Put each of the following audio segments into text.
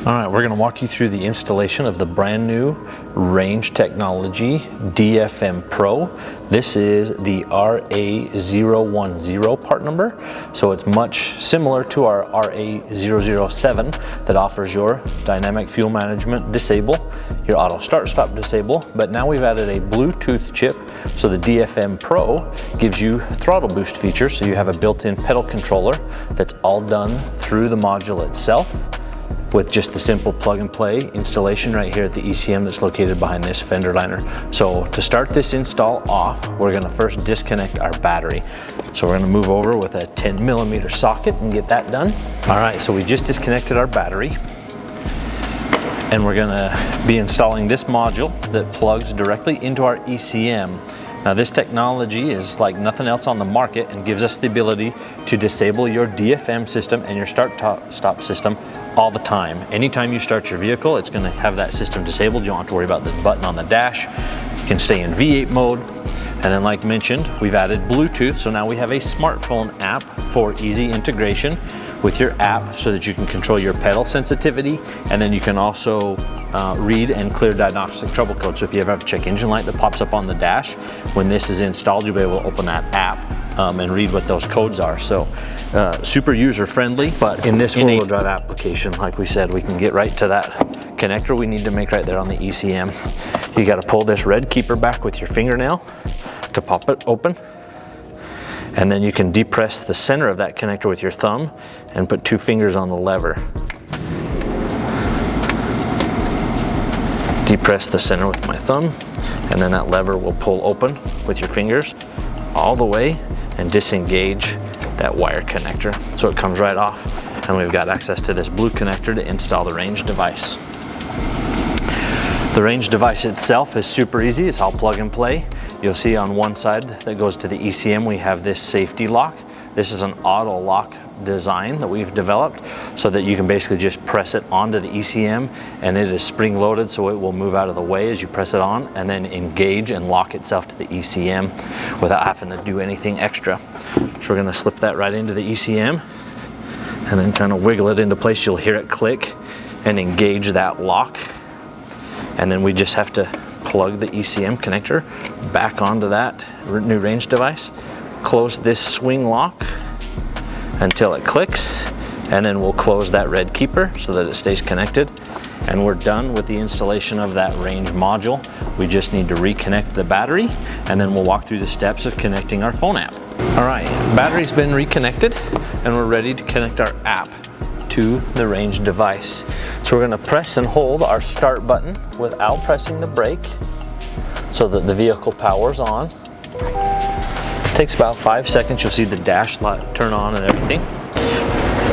All right, we're going to walk you through the installation of the brand new Range Technology DFM Pro. This is the RA010 part number, so it's much similar to our RA007 that offers your dynamic fuel management disable, your auto start stop disable, but now we've added a Bluetooth chip, so the DFM Pro gives you throttle boost features, so you have a built-in pedal controller that's all done through the module itself, with just the simple plug and play installation right here at the ECM that's located behind this fender liner. So to start this install off, we're gonna first disconnect our battery. So we're gonna move over with a 10mm socket and get that done. All right, so we just disconnected our battery, and we're gonna be installing this module that plugs directly into our ECM. Now this technology is like nothing else on the market and gives us the ability to disable your DFM system and your start-stop system all the time. Anytime you start your vehicle, it's going to have that system disabled. You don't have to worry about the button on the dash. You can stay in V8 mode. And then, like mentioned, we've added Bluetooth, so now we have a smartphone app for easy integration with your app so that you can control your pedal sensitivity, and then you can also read and clear diagnostic trouble codes. So if you ever have a check engine light that pops up on the dash, when this is installed, you'll be able to open that app and read what those codes are. So super user friendly, but in this four-wheel drive application, like we said, we can get right to that connector we need to make right there on the ECM. You got to pull this red keeper back with your fingernail to pop it open, and then you can depress the center of that connector with your thumb and put 2 fingers on the lever. Depress the center with my thumb, and then that lever will pull open with your fingers all the way and disengage that wire connector. So it comes right off, and we've got access to this blue connector to install the Range device. The Range device itself is super easy. It's all plug and play. You'll see on one side that goes to the ECM, we have this safety lock. This is an auto lock design that we've developed so that you can basically just press it onto the ECM, and it is spring loaded, so it will move out of the way as you press it on and then engage and lock itself to the ECM without having to do anything extra. So we're gonna slip that right into the ECM and then kind of wiggle it into place. You'll hear it click and engage that lock. And then we just have to plug the ECM connector back onto that new Range device, close this swing lock until it clicks, and then we'll close that red keeper so that it stays connected. And we're done with the installation of that Range module. We just need to reconnect the battery, and then we'll walk through the steps of connecting our phone app. All right, battery's been reconnected, and we're ready to connect our app to the Range device. So we're gonna press and hold our start button without pressing the brake so that the vehicle powers on. It takes about 5 seconds. You'll see the dash light turn on and everything.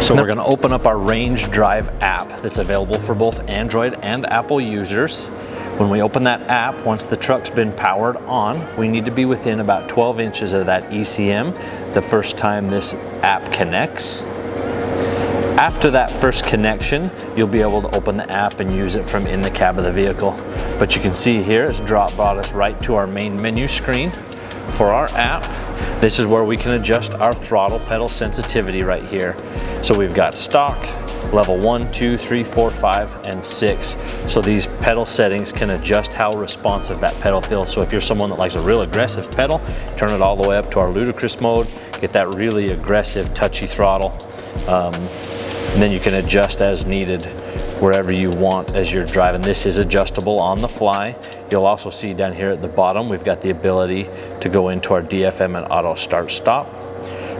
So we're gonna open up our Range Drive app that's available for both Android and Apple users. When we open that app, once the truck's been powered on, we need to be within about 12 inches of that ECM the first time this app connects. After that first connection, you'll be able to open the app and use it from in the cab of the vehicle. But you can see here, it's brought us right to our main menu screen for our app. This is where we can adjust our throttle pedal sensitivity right here. So we've got stock, level 1, 2, 3, 4, 5, and 6. So these pedal settings can adjust how responsive that pedal feels. So if you're someone that likes a real aggressive pedal, turn it all the way up to our ludicrous mode, get that really aggressive, touchy throttle. And then you can adjust as needed wherever you want as you're driving. This is adjustable on the fly. You'll also see down here at the bottom, we've got the ability to go into our DFM and auto start stop.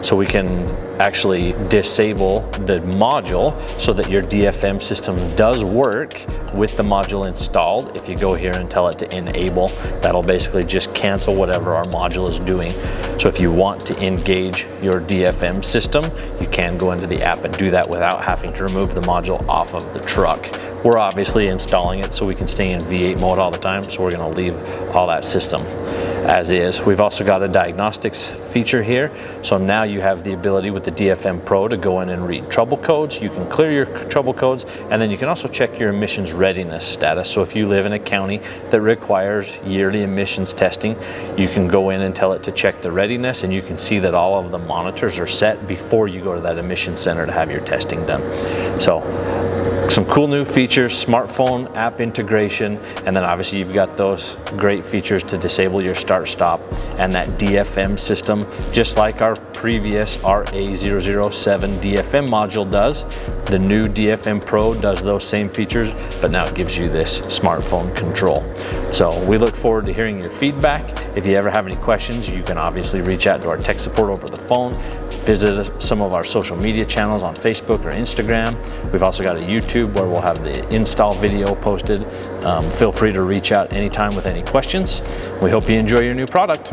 So we can actually disable the module so that your DFM system does work with the module installed. If you go here and tell it to enable, that'll basically just cancel whatever our module is doing. So if you want to engage your DFM system, you can go into the app and do that without having to remove the module off of the truck. We're obviously installing it so we can stay in V8 mode all the time, so we're gonna leave all that system as is. We've also got a diagnostics feature here. So now you have the ability with the DFM Pro to go in and read trouble codes. You can clear your trouble codes, and then you can also check your emissions readiness status. So if you live in a county that requires yearly emissions testing, you can go in and tell it to check the readiness, and you can see that all of the monitors are set before you go to that emission center to have your testing done. So Some cool new features, smartphone app integration, and then obviously you've got those great features to disable your start-stop and that DFM system, just like our previous RA007 DFM module does. The new DFM Pro does those same features, but now it gives you this smartphone control. So we look forward to hearing your feedback. If you ever have any questions, you can obviously reach out to our tech support over the phone. Visit some of our social media channels on Facebook or Instagram. We've also got a YouTube where we'll have the install video posted. Feel free to reach out anytime with any questions. We hope you enjoy your new product.